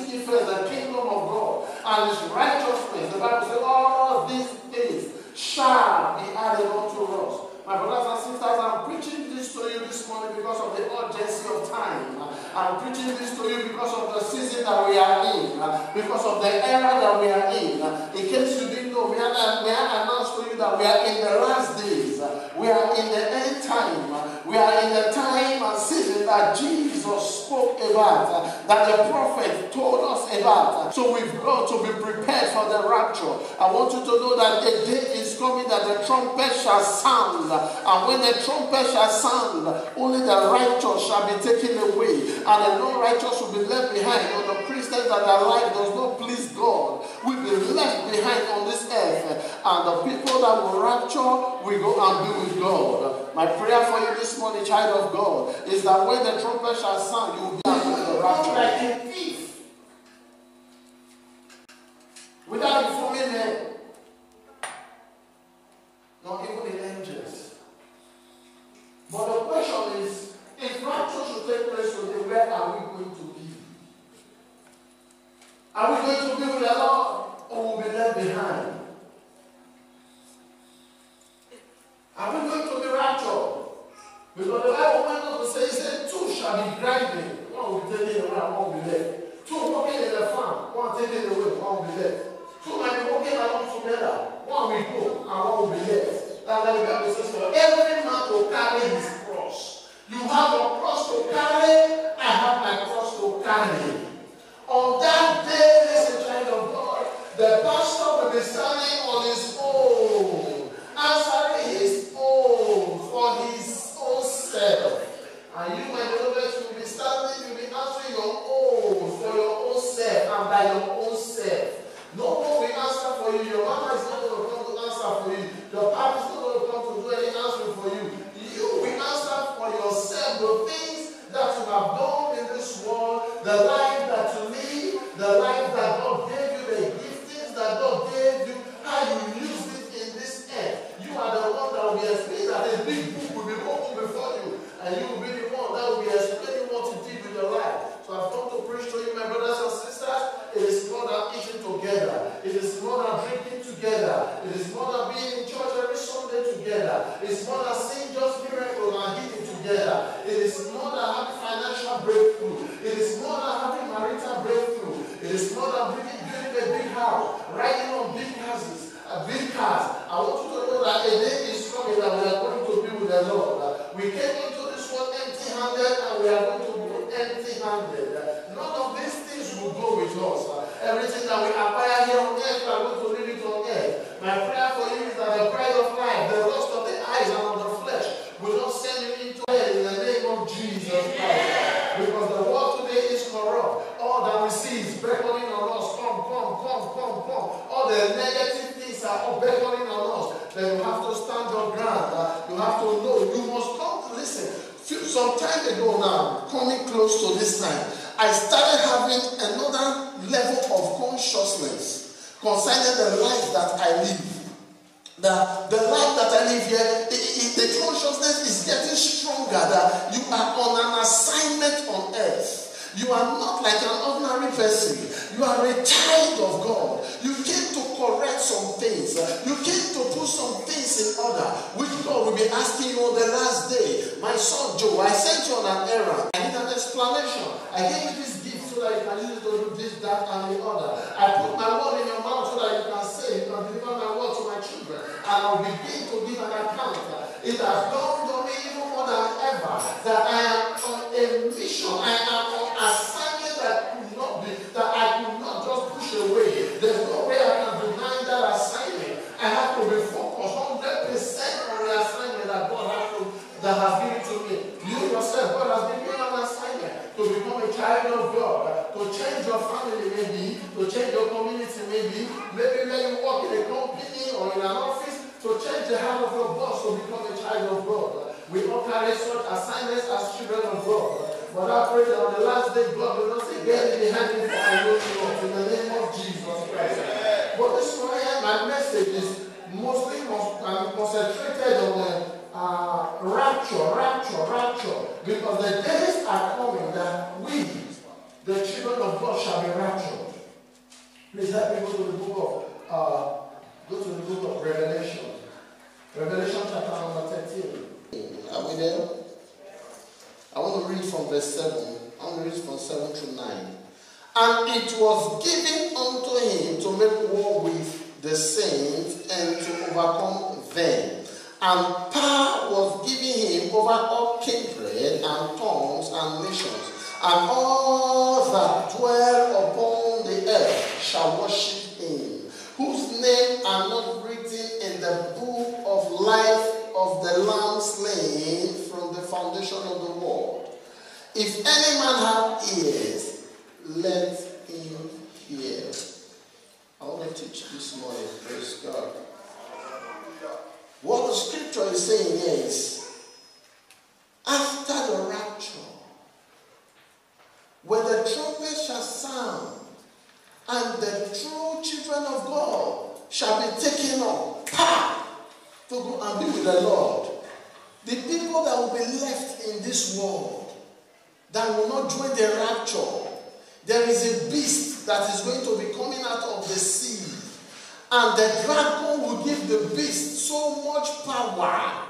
seek ye first the kingdom of God and his righteousness, the Bible says all these things shall be added unto us. My brothers and sisters, I'm preaching this to you this morning because of the urgency of time. I'm preaching this to you because of the season that we are in, because of the era that we are in. In case you didn't know, may I announce to you that we are in the last days. We are in the end time. We are in the time and season that Jesus spoke about, that the prophet told us about. So we've got to be prepared for the rapture. I want you to know that a day is coming that the trumpet shall sound. And when the trumpet shall sound, only the righteous shall be taken away, and the non-righteous will be left behind. Or the Christians that their life does not please God will be left behind on this earth, and the people that will rapture will go and be with God. My prayer for you this morning, child of God, is that when the trumpet shall sound, you will be with the rapture like a thief, without informing them, not even the angels. But the question is, if rapture should take place today, where are we going to be? Are we going to be with the Lord, or will we be left behind? Are we going to be raptured? Because the Bible went on to say, it said, two shall be grinding. One will be taken away and one will be left. Two walking in the farm, one taken away, one will be left. Two might be walking along together. One will go and one will be left. That's why the Bible says, for every man will carry his cross. You have a cross to carry, I have my cross to carry. On that day, listen, child of God, the pastor will be standing on his own, answering his own for his own self. And you, my beloved, will be standing, you'll be answering your own for your own self and by your own self. No one will answer for you. Your mama is not going to come to answer for you. Your papa is not going to come to do any answering for you. You will answer for yourself the things that you have done in this world, the life that you live, the life that God gave you, the giftings that God gave you, how you use it in this earth. You are the one that will be explaining that a big book will be open before you, and you will be the one that will be explaining what you did with your life. So I've come to preach to you, my brothers and sisters. It is more than eating together. It is more than drinking together. It is more than being in church every Sunday together. It is more than seeing just miracles and eating together. It is more than having financial breakthrough. It is more than having marital breakthrough. It is more than building a big house, riding on big houses, big cars. I want you to know that a day is coming that we are going to be with the Lord. We came into this world empty-handed, and we are going to be empty-handed. None of these things will go with us. Everything that we acquire here on earth, we are going to leave it on earth. My prayer for you is that the pride of life, the lust of the eyes and of the flesh, will not send you into hell in the name of Jesus Christ. Because the world today is corrupt. All that we see is beckoning on us. Come, come, come, come, come. All the negative things are all beckoning on us. Then you have to stand your ground. You have to know. You must come to listen. Some time ago now, coming close to this time, I started having another level of consciousness concerning the life that I live. The life that I live here, the consciousness is getting stronger that you are on an assignment on earth. You are not like an ordinary person. You are a child of God. You came to correct some things. You came to put some things in order, which God will be asking you on the last day. My son Joe, I sent you on an errand. I need an explanation. I gave you this gift so that you can use it to do this, that, and the other. I put my word in your mouth so that you can say, you can deliver my word to my children, and I'll begin to give an account. It has dawned on me even more than ever that I am on a mission. I am on assignment that I could not just push away. There's no way I can deny that assignment. I have to be focused 100% on the assignment that God has given to me. You yourself, God has given you an assignment to become a child of God, to change your family maybe, to change your community maybe when you work in a company or in an office, to change the heart of your boss to become a child of God. We all carry such assignments as children of God. But I pray that on the last day, God will not say, get behind me for I know you not, in the name of Jesus Christ. But this morning, my message is mostly concentrated on the rapture. Because the days are coming that we, the children of God, shall be raptured. Please help me go to the book of Revelation. Revelation chapter number 13. Are we there? I want to read from verse 7. I want to read from 7 to 9. And it was given unto him to make war with the saints and to overcome them. And power was given him over all kindred and tongues and nations. And all that dwell upon the earth shall worship him, whose names are not written in the book of life of the Lamb slain from the foundation of the world. If any man have ears, let him hear. I want to teach this morning, praise God. What the scripture is saying is, after the rapture, when the trumpet shall sound, and the true children of God shall be taken up to go and be with the Lord, the people that will be left in this world, that will not join the rapture, there is a beast that is going to be coming out of the sea. And the dragon will give the beast so much power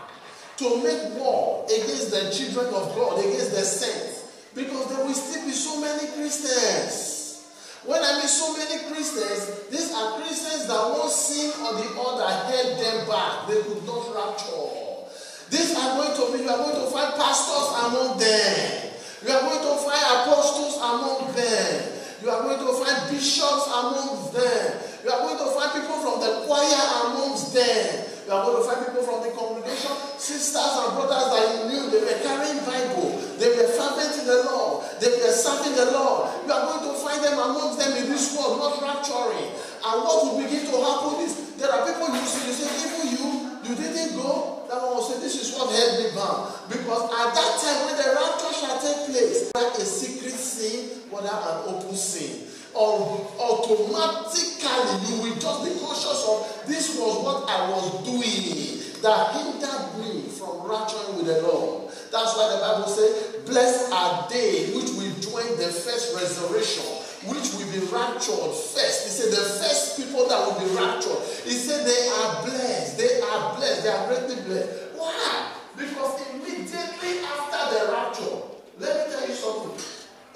to make war against the children of God, against the saints. Because there will still be so many Christians. When I mean so many Christians, these are Christians that one sin or the other held them back. They could not rapture. These are going to be, you are going to find pastors among them. You are going to find apostles among them. You are going to find bishops amongst them. You are going to find people from the choir amongst them. You are going to find people from the congregation, sisters and brothers that you knew. They were carrying Bible. They were fervent in the Lord. They were serving the Lord. You are going to find them amongst them in this world, not rapturing. And what will begin to happen is, there are people you see, you say, even you didn't go. That one will say, this is what held me bound. Because at that time, when the rapture shall take place, whether a secret sin, whether an open sin, or automatically you will just be conscious of, this was what I was doing that hindered me from rapturing with the Lord. That's why the Bible says, blessed are they which will join the first resurrection, which will be raptured first. He said the first people that will be raptured, he said they are blessed. They are blessed. They are greatly blessed. Why? Because immediately after the rapture, let me tell you something.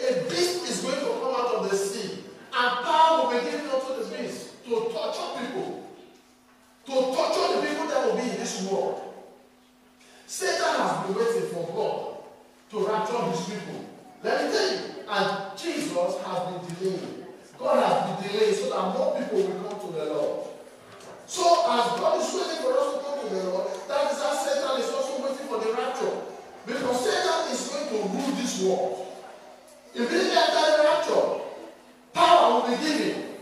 A beast is going to come out of the sea, and power will be given unto the beast to torture people. To torture the people that will be in this world. Satan has been waiting for God to rapture his people. Let me tell you, and Jesus has been delaying. God has been delaying so that more people will come to the Lord. So as God is waiting for us to come to the Lord, that is how Satan is also waiting for the rapture. Because Satan is going to rule this world. Immediately after the rapture, power will be given.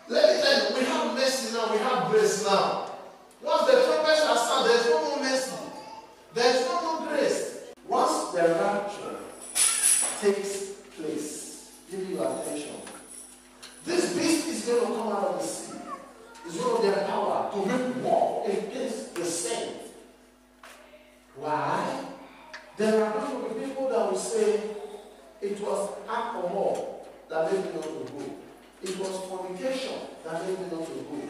Let me tell you, we have mercy now, we have grace now. Once the trumpet shall sound, there is no more mercy. There is no more grace. Once the rapture takes place, give you attention. This beast is going to come out of the sea. It's going to get power to make war against the saints. Why? There are going to be people that will say, it was alcohol that made me not to go. It was fornication that made me not to go.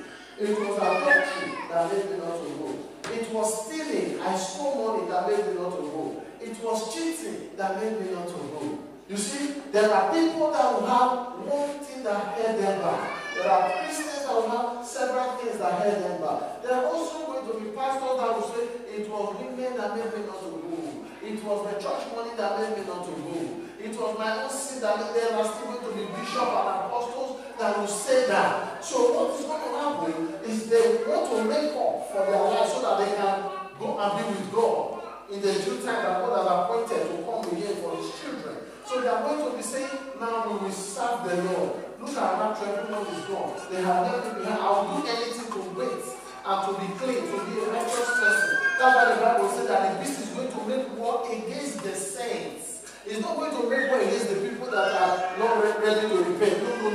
It was adultery that made me not to go. It was stealing, I stole money that made me not to go. It was cheating that made me not to go. You see, there are people that will have one thing that held them back. There are Christians that will have several things that held them back. There are also going to be pastors that will say, it was women that made me not to go. It was the church money that made me not to go. It was my own sin that made there are still going to be bishops and apostles that will say that. So what is going to happen is they want to make up for their lives so that they can go and be with God in the due time that God has appointed to come again for his children. So they are going to be saying, now we will serve the Lord. Look at rapture, everyone is gone. They have left me behind. I will do anything to wait and to be clean, to be a righteous person. That's why the Bible says that the beast is going to make war against the saints. It's not going to make war against the people that are not ready to repent. No.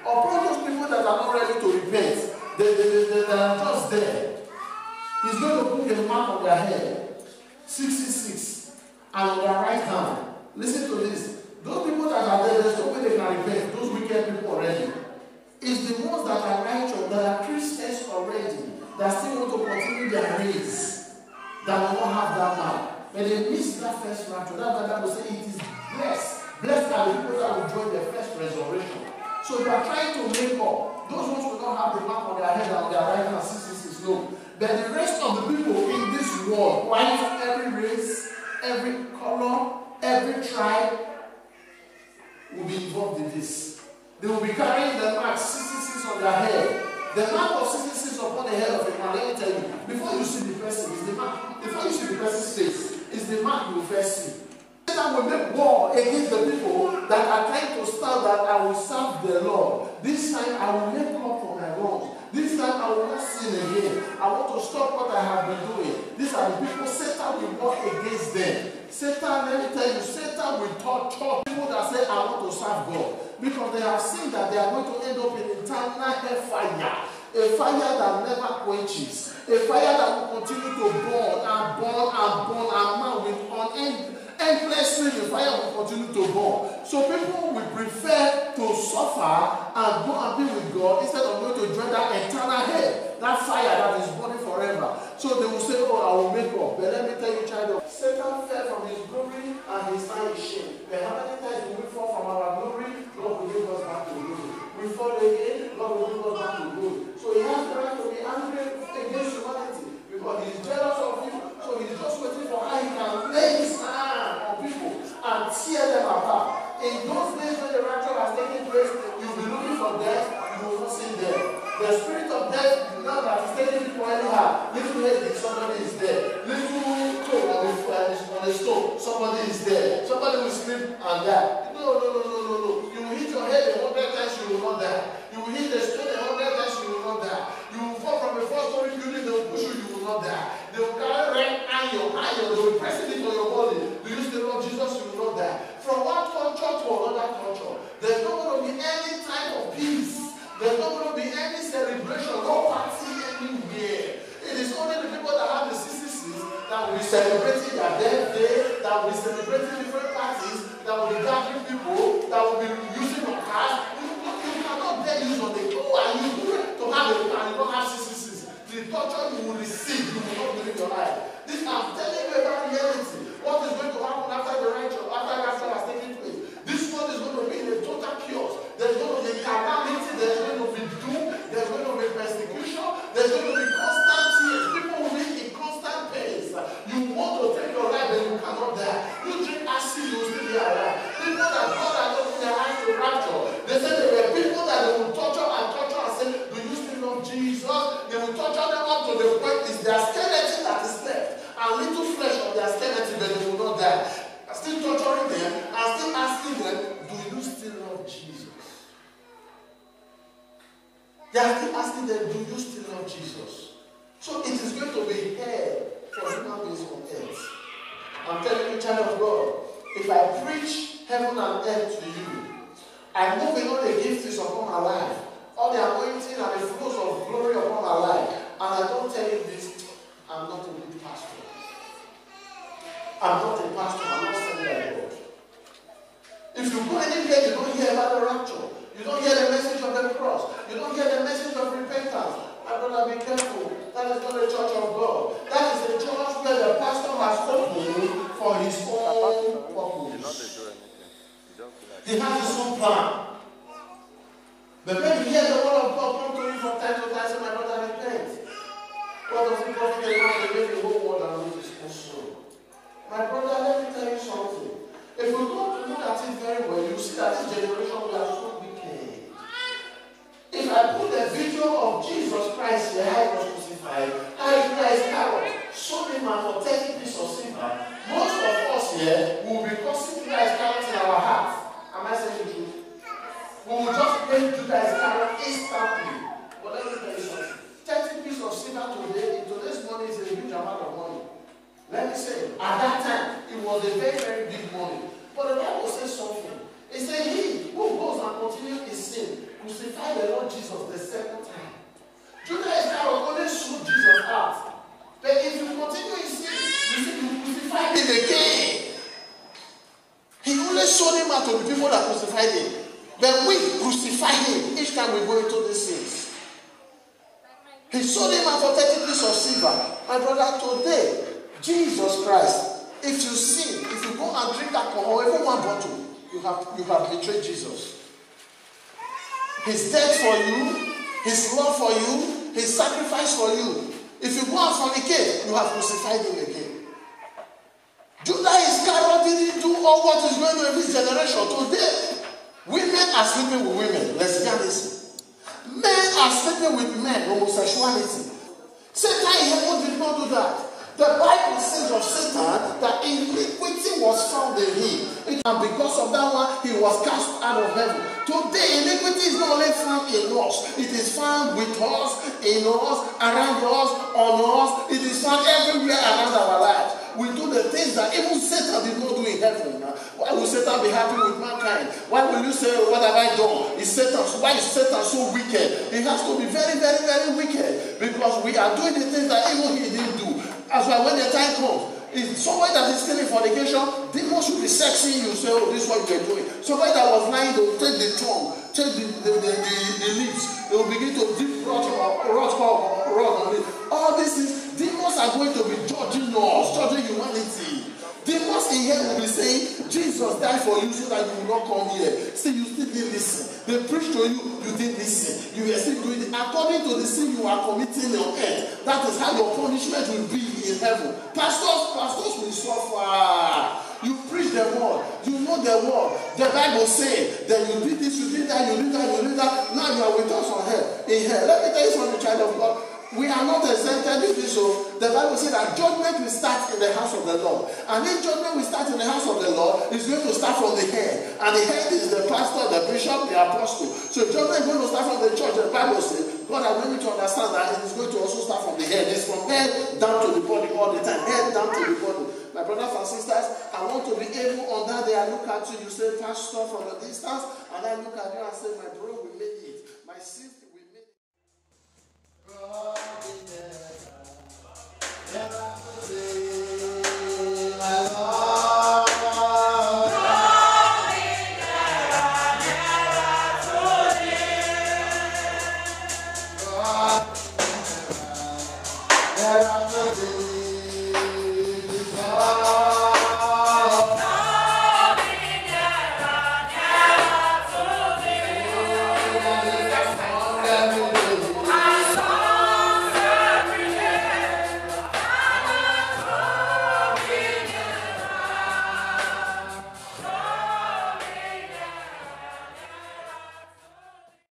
Upon those people that are not ready to repent, they are just there. He's going to put a mark on their head, 666, and on their right hand. Listen to this. Those people that are there, there's no way they can repent. Those wicked people already. that will join the first resurrection. So they are trying to make up. Those ones will not have the mark on their head and on their right hand, 666, no. But the rest of the people in this world, white, every race, every color, every tribe, will be involved in this. They will be carrying the mark 666 on their head. The mark of 666 upon the head of a man, let me tell you, before you see the person, it's the mark. Before you see the person's face, it's the mark you will first see. Satan will make war against the people that are trying to stand that I will serve the Lord. This time I will make up for my wrongs. This time I will not sin again. I want to stop what I have been doing. These are the people Satan will work against them. Satan, let me tell you, Satan will torture people that say, I want to serve God. Because they have seen that they are going to end up in eternal hellfire. A fire that never quenches. A fire that will continue to burn and burn and burn and man with endlessly the fire will continue to burn. So people will prefer to suffer and go and be with God instead of going to join that eternal hell, that fire that is burning forever. So they will say, oh, I will make up. But let me tell you, child, Satan fell from his glory and his time is shame. But how many times will we fall from our glory? God will give us back to glory. We fall again, God will give us back to glory. So he has the right to be angry against humanity because he is jealous of you. So he's just waiting for how he can lay his hand on people and tear them apart. In those days when the rapture has taken place, you'll be looking for death, you will not see death. The spirit of death, now that is taking people anyhow, little headache, somebody is there. Little cold on the stove, somebody is there. Somebody will sleep and die. No. You will hit your head 100 times, you will not die. You will hit the stone 100 times, you will not die. You will fall from a 4-story building, they will push you, you will not die. They will carry red iron, they will press it into your body. Do you still love Jesus? You will not die. From one culture to another culture, there's not going to be any type of peace. There's not going to be any celebration, no party anywhere. It is only the people that have the CCCs that will be celebrating their birthday, that will be celebrating different parties, that will be gathering people, that will be using your cars. You cannot dare use on the who are you to have a car and you don't have CCCs. The torture you will receive, you will not believe your life. This I'm telling you about reality. What is going to happen after the rapture has taken place? This one is going to be in a total chaos. There's going to be calamity, there's going to be doom, there's going to be persecution, there's going to be constant tears. People will be in constant pain. You want to take your life and you cannot die. You drink acid, you will still be alive. People that God has opened their eyes to rapture, they said there were people that they will torture and say, do you still love Jesus? They will torture them up to the point it's their skeleton that is left. And little flesh of their skeleton, but they will not die. Still torturing them and still asking them, do you still love Jesus? They are still asking them, do you still love Jesus? So it is going to be hell for human beings on earth. I'm telling you, child of God, if I preach heaven and earth to you, I move in all the gifts upon my life, all the anointing and the flows of glory upon my life, and I don't tell you this, I'm not a good pastor. I'm not a pastor, I'm not sent by God. If you go anywhere, you don't hear about the rapture. You don't hear the message of the cross. You don't hear the message of repentance. My brother, be careful. That is not the church of God. That is the church where the pastor has opened for his own purpose. He has his own plan. But when you hear the word of God come to you from time to time, say, my brother, repent. What does it profit a man to make the whole world and lose his own soul? My brother, let me tell you something. If we go to look at it very well, you see that this generation we are so wicked. If I put a video of Jesus Christ here, how he was crucified, how he Christ carrot, sold him for 30 pieces of silver, most of us here will be cursing Judas Iscariot in our hearts. Am I saying the truth? We will just make Judas Iscariot instantly. But let me tell you something. 30 pieces of silver today, in today's money, is a huge amount of money. Let me say, at that time, it was a very, very big money. But the Bible says something. It said, he who goes and continues in sin, crucify the Lord Jesus the second time. Judas Iscariot only sold Jesus out. But if you continue in sin, you see, you crucify him again. He only sold him out to the people that crucified him. But we crucify him each time we go into these sins. He sold him out for 30 pieces of silver. My brother, today, Jesus Christ, if you sin, if you go and drink alcohol, even one bottle, you have betrayed Jesus. His death for you, his love for you, his sacrifice for you. If you go and fornicate, you have crucified him again. Judas Iscariot didn't do all what is going on in this generation. Today, women are sleeping with women, lesbianism. Men are sleeping with men, homosexuality. Satan in heaven did not do that. The Bible says of Satan that iniquity was found in him. And because of that one, he was cast out of heaven. Today, iniquity is not only found in us. It is found with us, in us, around us, on us. It is found everywhere around our lives. We do the things that even Satan did not do in heaven. Why will Satan be happy with mankind? Why will you say, what have I done? Why is Satan so wicked? He has to be very, very, very wicked. Because we are doing the things that even he didn't do. That's why when the time comes, if somebody that is killing fornication, demons should be sexing you. Say, oh, this is what you're doing. Somebody that was lying, they will take the tongue, take the lips. They will begin to dip rot on it. All these things, demons are going to be judging us, judging humanity. Demons in here will be saying, Jesus died for you so that you will not come here. See, you still didn't listen. They preached to you, you didn't listen. You were still doing it. According to the sin you are committing on earth, that is how your punishment will be in heaven. Pastors will suffer. You preach the word. You know the word. The Bible says that you did this, you did that, you did that, you did that. Now you are with us on hell. In hell. Let me tell you something, child of God. We are not exempted in this. So the Bible says that judgment will start in the house of the Lord. And if judgment will start in the house of the Lord, it's going to start from the head. And the head is the pastor, the bishop, the apostle. So judgment is going to start from the church. The Bible says, God has made me to understand that it is going to also start from the head. It's from head down to the body all the time. Head down to the body. My brothers and sisters, I want to be able on that day I look at you, you say, Pastor, from a distance, and I look at you and say, my bro, we made it. My sister, we made it. Yeah.